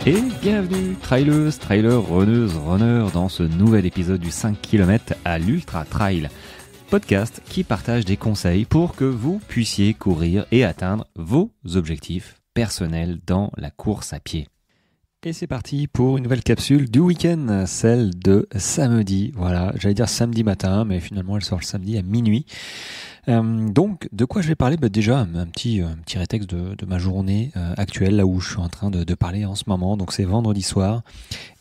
Et bienvenue, traileuses, trailers, runneuses, runners, dans ce nouvel épisode du 5 km à l'Ultra Trail, podcast qui partage des conseils pour que vous puissiez courir et atteindre vos objectifs personnels dans la course à pied. Et c'est parti pour une nouvelle capsule du week-end, celle de samedi. Voilà, j'allais dire samedi matin, mais finalement elle sort le samedi à minuit. Donc, de quoi je vais parler ? Déjà, un petit rétexte de ma journée actuelle, là où je suis en train de parler en ce moment. Donc, c'est vendredi soir.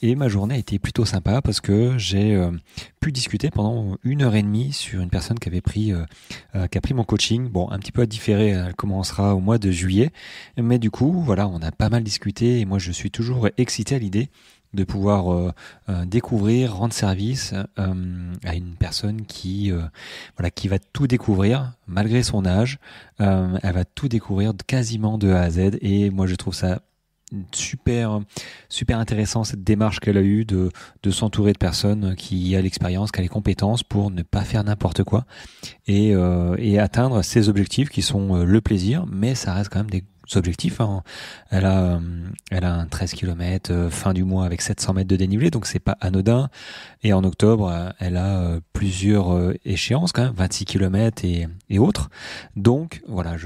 Et ma journée a été plutôt sympa parce que j'ai pu discuter pendant 1h30 sur une personne qui a pris mon coaching. Bon, un petit peu à différer, elle commencera au mois de juillet. Mais du coup, voilà, on a pas mal discuté et moi, je suis toujours excité à l'idée de pouvoir découvrir, rendre service à une personne qui va tout découvrir malgré son âge. Elle va tout découvrir quasiment de A à Z et moi je trouve ça super intéressant, cette démarche qu'elle a eue de s'entourer de personnes qui a l'expérience, qui a les compétences pour ne pas faire n'importe quoi et atteindre ses objectifs qui sont le plaisir, mais ça reste quand même des objectifs. Elle a un 13 km fin du mois avec 700 mètres de dénivelé, donc c'est pas anodin. Et en octobre, elle a plusieurs échéances quand même, 26 km et autres. Donc voilà,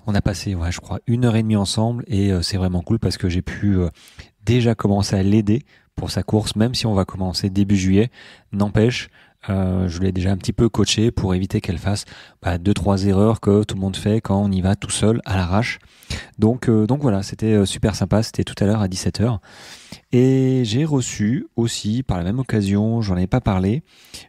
on a passé, je crois, 1h30 ensemble et c'est vraiment cool parce que j'ai pu déjà commencer à l'aider pour sa course, même si on va commencer début juillet. N'empêche, je l'ai déjà un petit peu coaché pour éviter qu'elle fasse 2-3 erreurs que tout le monde fait quand on y va tout seul à l'arrache. Donc voilà, c'était super sympa, c'était tout à l'heure à 17h. Et j'ai reçu aussi, par la même occasion, j'en avais pas parlé,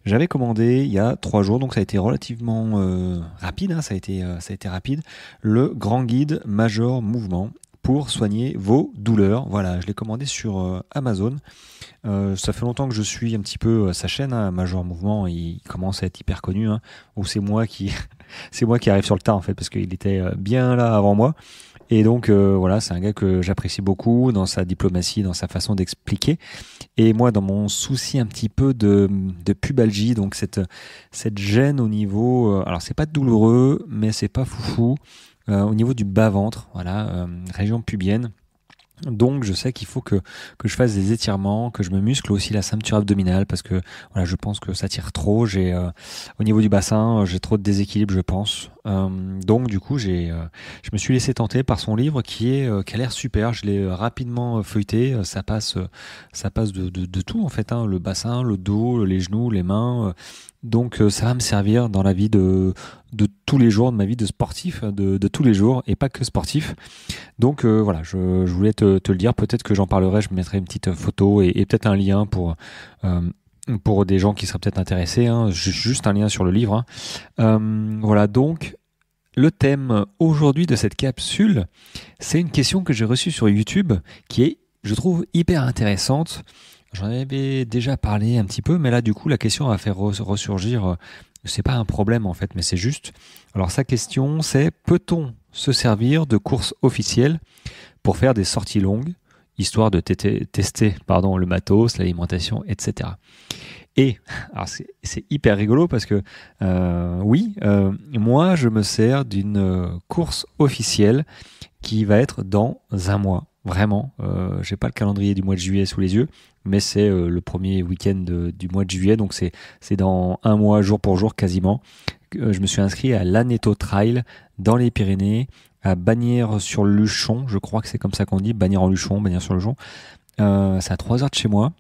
j'avais commandé il y a 3 jours, donc ça a été relativement rapide, ça a été rapide, le grand guide Major Mouvement pour soigner vos douleurs. Voilà, je l'ai commandé sur Amazon. Ça fait longtemps que je suis un petit peu sa chaîne, Major Mouvement, il commence à être hyper connu, ou c'est moi qui arrive sur le tas en fait, parce qu'il était bien là avant moi. Et donc voilà, c'est un gars que j'apprécie beaucoup dans sa diplomatie, dans sa façon d'expliquer. Et moi, dans mon souci un petit peu de pubalgie, donc cette gêne au niveau, alors c'est pas douloureux, mais c'est pas foufou, au niveau du bas-ventre, voilà, région pubienne. Donc je sais qu'il faut que je fasse des étirements, que je me muscle aussi la ceinture abdominale parce que voilà, je pense que ça tire trop. Au niveau du bassin, j'ai trop de déséquilibre, je pense. Donc du coup, je me suis laissé tenter par son livre qui a l'air super. Je l'ai rapidement feuilleté. Ça passe de tout en fait, le bassin, le dos, les genoux, les mains. Donc ça va me servir dans la vie de tous les jours, de ma vie de sportif, de tous les jours et pas que sportif. Donc voilà, je voulais te le dire. Peut-être que j'en parlerai, je mettrai une petite photo et peut-être un lien pour des gens qui seraient peut-être intéressés. Juste un lien sur le livre. Voilà, donc le thème aujourd'hui de cette capsule, c'est une question que j'ai reçue sur YouTube qui est, je trouve, hyper intéressante. J'en avais déjà parlé un petit peu, mais là, du coup, la question va faire ressurgir. C'est pas un problème, en fait, mais c'est juste. Alors, sa question, c'est: peut-on se servir de courses officielles pour faire des sorties longues, histoire de tester le matos, l'alimentation, etc. Et, alors, c'est hyper rigolo parce que, moi, je me sers d'une course officielle qui va être dans un mois. Vraiment, j'ai pas le calendrier du mois de juillet sous les yeux, mais c'est le premier week-end du mois de juillet, donc c'est dans un mois, jour pour jour quasiment. Je me suis inscrit à l'Aneto Trail dans les Pyrénées, à Bagnères-sur-Luchon, je crois que c'est comme ça qu'on dit, Bagnères-en-Luchon, Bagnères-sur-Luchon. C'est à 3 heures de chez moi,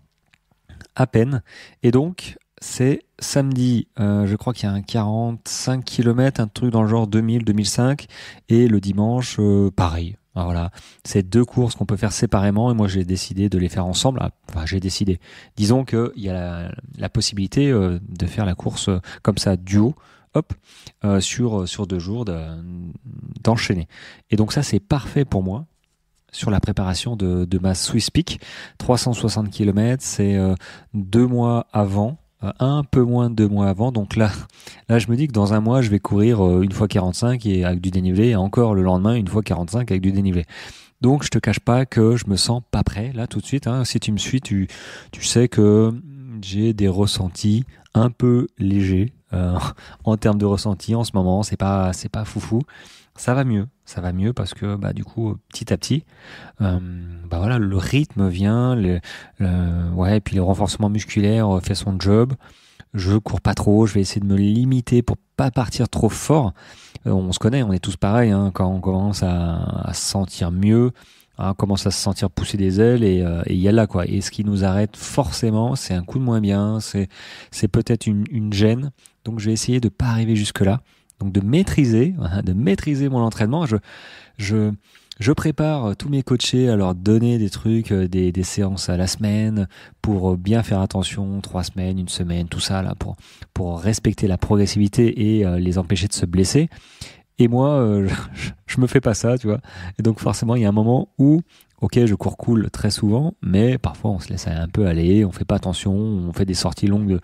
à peine, et donc c'est samedi, je crois qu'il y a un 45 km, un truc dans le genre 2000-2005, et le dimanche, pareil. Alors voilà, c'est 2 courses qu'on peut faire séparément et moi j'ai décidé de les faire ensemble. Disons qu'il y a la possibilité de faire la course comme ça, duo, sur 2 jours d'enchaîner. Et donc ça c'est parfait pour moi sur la préparation de ma Swiss Peak. 360 km, c'est 2 mois avant. Un peu moins de 2 mois avant, donc là je me dis que dans un mois je vais courir une fois 45 et avec du dénivelé et encore le lendemain une fois 45 avec du dénivelé. Donc je te cache pas que je me sens pas prêt là tout de suite. Si tu me suis, tu sais que j'ai des ressentis un peu légers en termes de ressenti en ce moment. C'est pas foufou. ça va mieux parce que du coup petit à petit, voilà, le rythme vient, ouais, et puis le renforcement musculaire fait son job. Je cours pas trop, je vais essayer de me limiter pour pas partir trop fort. On se connaît, on est tous pareils, hein, quand on commence à se sentir mieux, hein, on commence à se sentir pousser des ailes et y a là quoi. Et ce qui nous arrête forcément, c'est un coup de moins bien, c'est peut-être une gêne. Donc je vais essayer de pas arriver jusque là. Donc de maîtriser mon entraînement. Je je prépare tous mes coachés à leur donner des trucs, des séances à la semaine pour bien faire attention, 3 semaines, une semaine, tout ça là pour respecter la progressivité et les empêcher de se blesser. Et moi, je me fais pas ça, tu vois. Et donc forcément, il y a un moment où, ok, je cours cool très souvent, mais parfois on se laisse un peu aller, on fait pas attention, on fait des sorties longues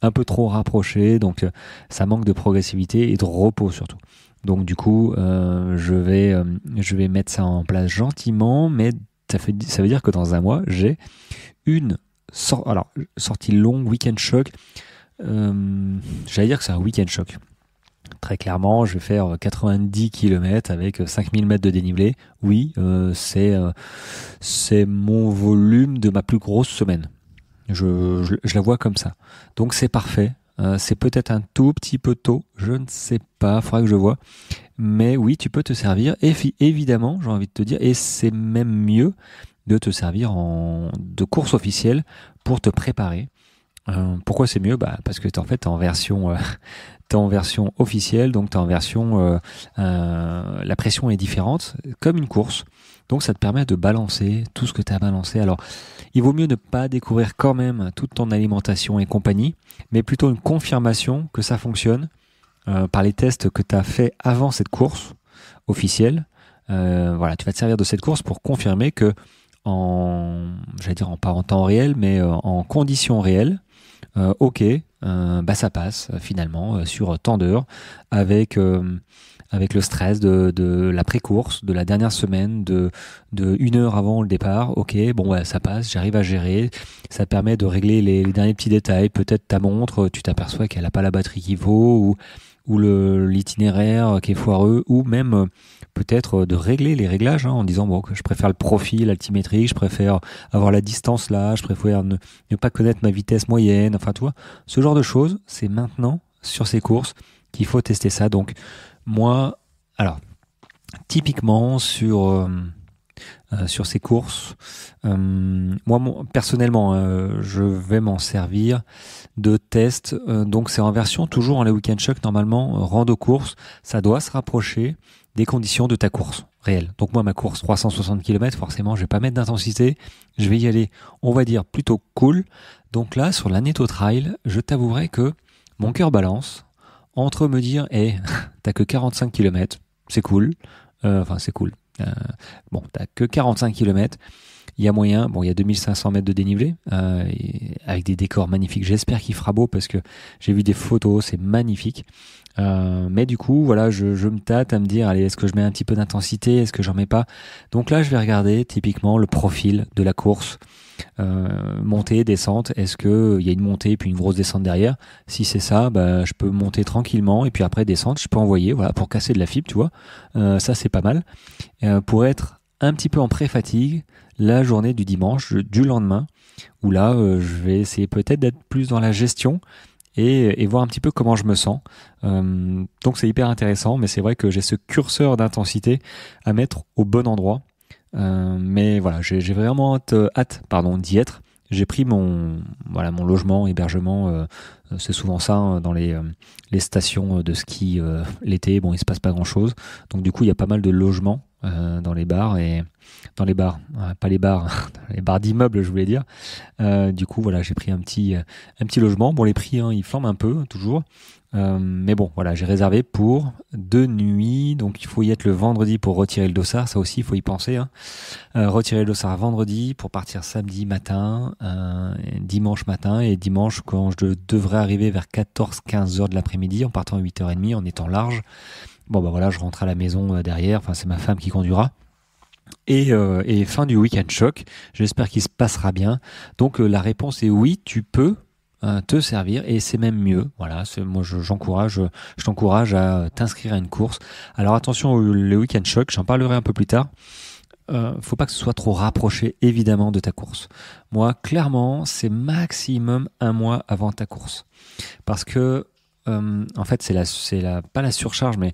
un peu trop rapprochées, donc ça manque de progressivité et de repos surtout. Donc du coup, je vais mettre ça en place gentiment, mais ça veut dire que dans un mois, j'ai une sortie longue, week-end choc. J'allais dire que c'est un week-end choc. Très clairement, je vais faire 90 km avec 5000 mètres de dénivelé. Oui, c'est mon volume de ma plus grosse semaine. Je la vois comme ça. Donc c'est parfait. C'est peut-être un tout petit peu tôt, je ne sais pas, il faudra que je vois. Mais oui, tu peux te servir, évidemment, j'ai envie de te dire, et c'est même mieux de te servir de course officielle pour te préparer. Pourquoi c'est mieux? Parce que en fait, t'es en version officielle, donc t'es en version, la pression est différente, comme une course. Donc ça te permet de balancer tout ce que tu as balancé. Alors, il vaut mieux ne pas découvrir quand même toute ton alimentation et compagnie, mais plutôt une confirmation que ça fonctionne par les tests que tu as fait avant cette course officielle. Voilà, tu vas te servir de cette course pour confirmer que j'allais dire pas en temps réel, mais en conditions réelles, ok, ça passe finalement sur tant d'heures avec le stress de la pré-course, de la dernière semaine, de 1 heure avant le départ. Ok, ça passe, j'arrive à gérer. Ça permet de régler les derniers petits détails. Peut-être ta montre, tu t'aperçois qu'elle n'a pas la batterie qu'il faut, ou l'itinéraire qui est foireux, ou même peut-être de régler les réglages, hein, en disant que je préfère le profil altimétrique, je préfère avoir la distance là, je préfère ne pas connaître ma vitesse moyenne. Enfin, tu vois, ce genre de choses, c'est maintenant sur ces courses qu'il faut tester ça. Donc moi, alors, typiquement sur ces courses, personnellement, je vais m'en servir de tests. Donc c'est en version toujours en les week-end choc, normalement, rando course, ça doit se rapprocher des conditions de ta course réelle. Donc moi, ma course 360 km, forcément, je vais pas mettre d'intensité, je vais y aller, on va dire, plutôt cool. Donc là, sur l'Aneto Trail, je t'avouerai que mon cœur balance entre me dire, t'as que 45 km, c'est cool. C'est cool. T'as que 45 km. Il y a moyen, il y a 2500 mètres de dénivelé, avec des décors magnifiques. J'espère qu'il fera beau parce que j'ai vu des photos, c'est magnifique. Mais du coup, voilà, je me tâte à me dire, allez, est-ce que je mets un petit peu d'intensité, est-ce que j'en mets pas? Donc là, je vais regarder typiquement le profil de la course. Montée, descente, est-ce que il y a une montée puis une grosse descente derrière? Si c'est ça, je peux monter tranquillement et puis après descendre, je peux envoyer, voilà, pour casser de la fibre, tu vois. Ça c'est pas mal. Pour être un petit peu en pré-fatigue, la journée du dimanche, du lendemain, où là, je vais essayer peut-être d'être plus dans la gestion et voir un petit peu comment je me sens. Donc c'est hyper intéressant, mais c'est vrai que j'ai ce curseur d'intensité à mettre au bon endroit. Mais voilà, j'ai vraiment hâte d'y être. J'ai pris mon logement, hébergement. C'est souvent ça, hein, dans les stations de ski l'été. Bon, il se passe pas grand-chose. Donc du coup, il y a pas mal de logements dans les bars pas les bars, les bars d'immeubles, je voulais dire. Du coup, voilà, j'ai pris un petit logement. Bon, les prix, hein, ils flambent un peu toujours. Mais bon, voilà, j'ai réservé pour 2 nuits, donc il faut y être le vendredi pour retirer le dossard, ça aussi il faut y penser, hein. Retirer le dossard vendredi pour partir samedi matin, dimanche matin, et dimanche quand je devrais arriver vers 14-15 heures de l'après-midi en partant à 8h30 en étant large. Voilà, je rentre à la maison derrière, enfin c'est ma femme qui conduira. Et fin du week-end choc, j'espère qu'il se passera bien. Donc la réponse est oui, tu peux te servir et c'est même mieux. Voilà, moi je t'encourage à t'inscrire à une course. Alors attention le week-end choc, j'en parlerai un peu plus tard. Faut pas que ce soit trop rapproché évidemment de ta course. Moi clairement c'est maximum un mois avant ta course parce que en fait pas la surcharge mais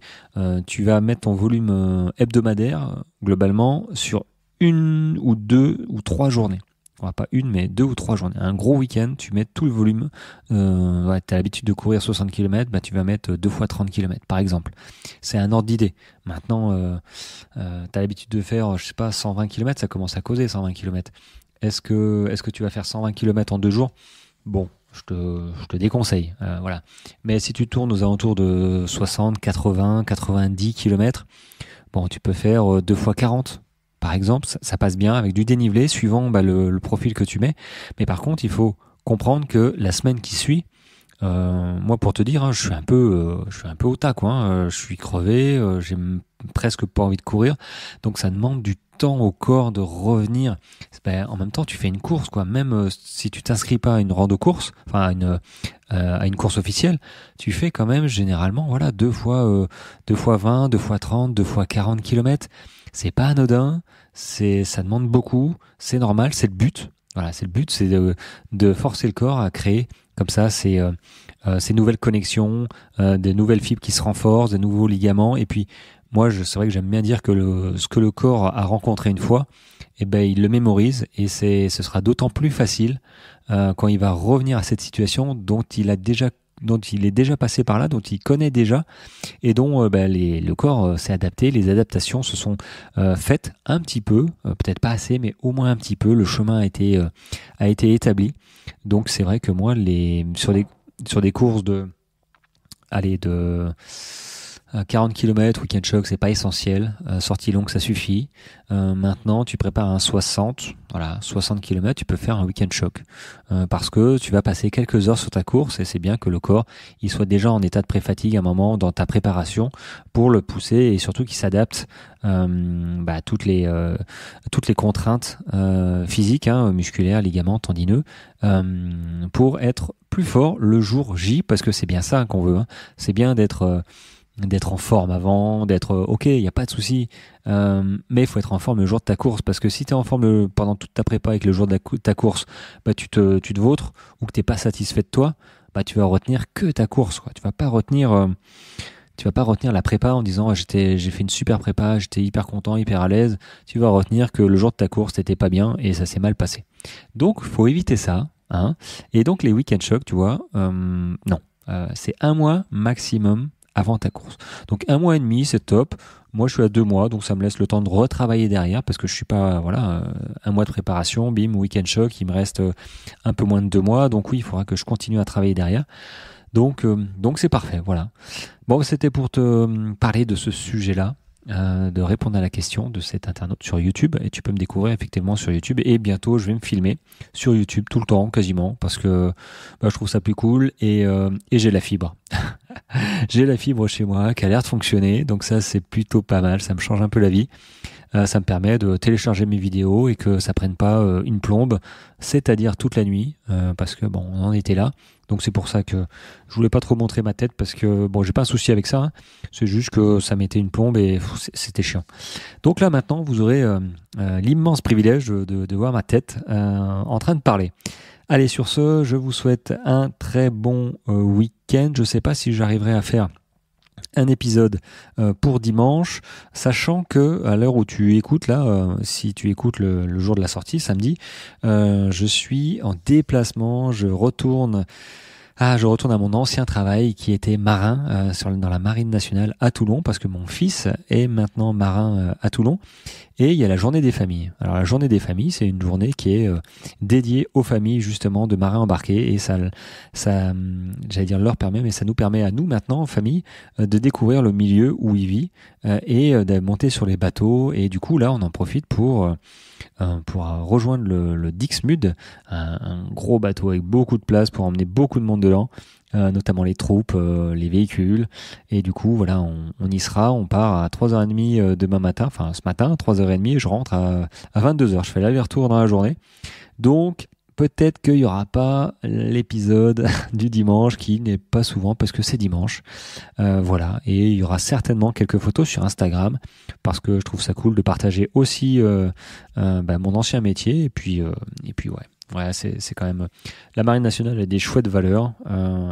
tu vas mettre ton volume hebdomadaire globalement sur une ou deux ou trois journées. Pas une, mais 2 ou 3 journées. Un gros week-end, tu mets tout le volume. Tu as l'habitude de courir 60 km, tu vas mettre 2 fois 30 km, par exemple. C'est un ordre d'idée. Maintenant, tu as l'habitude de faire, 120 km, ça commence à causer 120 km. Est-ce que tu vas faire 120 km en 2 jours ? Bon, je te déconseille. Voilà. Mais si tu tournes aux alentours de 60, 80, 90 km, bon, tu peux faire 2 fois 40. Par exemple, ça passe bien avec du dénivelé suivant le profil que tu mets. Mais par contre, il faut comprendre que la semaine qui suit, moi pour te dire, je suis un peu au tas, quoi. Je suis crevé, j'ai presque pas envie de courir. Donc ça demande du temps au corps de revenir. En même temps, tu fais une course, quoi. Même si tu t'inscris pas à une rando course, enfin à une course officielle, tu fais quand même généralement 2 fois 20, 2 fois 30, 2 fois 40 km. C'est pas anodin, ça demande beaucoup, c'est normal, c'est le but. Voilà, c'est le but, c'est de forcer le corps à créer comme ça ces nouvelles connexions, des nouvelles fibres qui se renforcent, des nouveaux ligaments. Et puis moi, c'est vrai que j'aime bien dire que ce que le corps a rencontré une fois, il le mémorise et ce sera d'autant plus facile quand il va revenir à cette situation dont il est déjà passé par là, dont il connaît déjà et dont le corps s'est adapté, les adaptations se sont faites un petit peu, peut-être pas assez, mais au moins un petit peu, le chemin a été établi. Donc c'est vrai que moi, sur des courses de 40 km, week-end choc, c'est pas essentiel. Sortie longue, ça suffit. Maintenant, tu prépares un 60 km, tu peux faire un week-end choc. Parce que tu vas passer quelques heures sur ta course et c'est bien que le corps, il soit déjà en état de pré-fatigue à un moment dans ta préparation pour le pousser et surtout qu'il s'adapte à toutes les contraintes physiques, musculaires, ligaments, tendineux, pour être plus fort le jour J, parce que c'est bien ça qu'on veut. C'est bien d'être en forme avant, d'être ok, il n'y a pas de souci, mais il faut être en forme le jour de ta course, parce que si tu es en forme pendant toute ta prépa et que le jour de ta course, tu te vautres ou que tu n'es pas satisfait de toi, tu vas retenir que ta course, quoi. Tu vas pas retenir la prépa en disant j'ai fait une super prépa, j'étais hyper content, hyper à l'aise. Tu vas retenir que le jour de ta course, t'étais pas bien et ça s'est mal passé. Donc, faut éviter ça, hein. Et donc, les week-end shocks, tu vois, non. C'est un mois maximum avant ta course. Donc 1 mois et demi, c'est top. Moi, je suis à 2 mois, donc ça me laisse le temps de retravailler derrière parce que je suis pas, 1 mois de préparation, bim, week-end choc, il me reste un peu moins de 2 mois. Donc oui, il faudra que je continue à travailler derrière. Donc c'est parfait, voilà. Bon, c'était pour te parler de ce sujet-là, de répondre à la question de cet internaute sur YouTube. Et tu peux me découvrir effectivement sur YouTube. Et bientôt, je vais me filmer sur YouTube tout le temps, quasiment, parce que je trouve ça plus cool et j'ai la fibre. J'ai la fibre chez moi qui a l'air de fonctionner, donc ça c'est plutôt pas mal, ça me change un peu la vie. Ça me permet de télécharger mes vidéos et que ça prenne pas une plombe, c'est-à-dire toute la nuit, parce que on en était là. Donc c'est pour ça que je voulais pas trop montrer ma tête parce que j'ai pas un souci avec ça, hein. C'est juste que ça mettait une plombe et c'était chiant. Donc là maintenant vous aurez l'immense privilège de voir ma tête en train de parler. Allez, sur ce, je vous souhaite un très bon week-end. Je sais pas si j'arriverai à faire un épisode pour dimanche, sachant que à l'heure où tu écoutes là, si tu écoutes le jour de la sortie, samedi, je suis en déplacement, je retourne à mon ancien travail qui était marin dans la marine nationale à Toulon, parce que mon fils est maintenant marin à Toulon. Et il y a la journée des familles. Alors la journée des familles, c'est une journée qui est dédiée aux familles justement de marins embarqués, et ça j'allais dire leur permet, mais ça nous permet à nous maintenant, famille, de découvrir le milieu où il vit et de monter sur les bateaux. Et du coup là, on en profite pour rejoindre le Dixmude, un gros bateau avec beaucoup de place pour emmener beaucoup de monde dedans. Notamment les troupes, les véhicules, et du coup voilà, on y sera, on part à 3h30 demain matin, enfin ce matin 3h30, et je rentre à 22h, je fais l'aller-retour dans la journée, donc peut-être qu'il n'y aura pas l'épisode du dimanche qui n'est pas souvent parce que c'est dimanche. Voilà, et il y aura certainement quelques photos sur Instagram parce que je trouve ça cool de partager aussi mon ancien métier et puis ouais. Ouais, c'est quand même... La Marine nationale a des chouettes valeurs.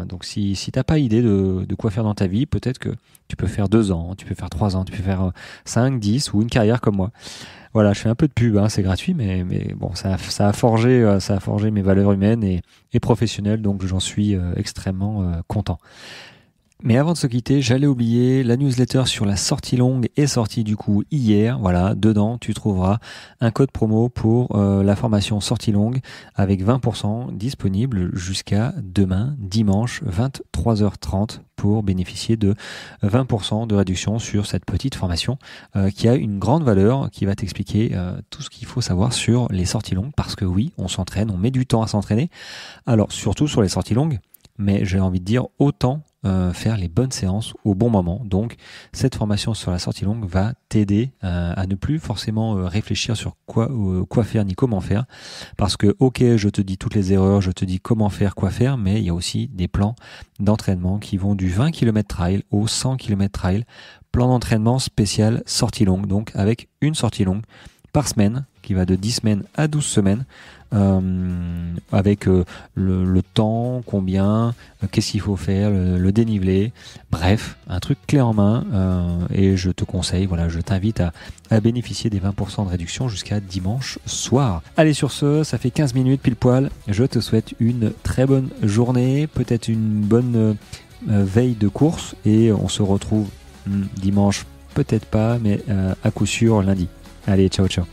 Donc si t'as pas idée de quoi faire dans ta vie, peut-être que tu peux faire 2 ans, tu peux faire 3 ans, tu peux faire 5, 10 ou une carrière comme moi. Voilà, je fais un peu de pub, c'est gratuit, mais bon, ça a forgé mes valeurs humaines et professionnelles, donc j'en suis extrêmement content. Mais avant de se quitter, j'allais oublier, la newsletter sur la sortie longue est sortie du coup hier. Voilà, dedans tu trouveras un code promo pour la formation sortie longue avec 20% disponible jusqu'à demain, dimanche 23h30 pour bénéficier de 20% de réduction sur cette petite formation qui a une grande valeur, qui va t'expliquer tout ce qu'il faut savoir sur les sorties longues parce que oui, on s'entraîne, on met du temps à s'entraîner. Alors surtout sur les sorties longues, mais j'ai envie de dire autant faire les bonnes séances au bon moment. Donc cette formation sur la sortie longue va t'aider à ne plus forcément réfléchir sur quoi faire ni comment faire, parce que ok, je te dis toutes les erreurs, je te dis comment faire, quoi faire, mais il y a aussi des plans d'entraînement qui vont du 20 km trail au 100 km trail, plan d'entraînement spécial sortie longue, donc avec une sortie longue par semaine qui va de 10 semaines à 12 semaines avec le temps, combien, qu'est-ce qu'il faut faire, le dénivelé, bref, un truc clé en main et je te conseille, voilà, je t'invite à bénéficier des 20% de réduction jusqu'à dimanche soir. Allez, sur ce, ça fait 15 minutes pile poil, je te souhaite une très bonne journée, peut-être une bonne veille de course et on se retrouve dimanche, peut-être pas, mais à coup sûr lundi. Allez, ciao ciao.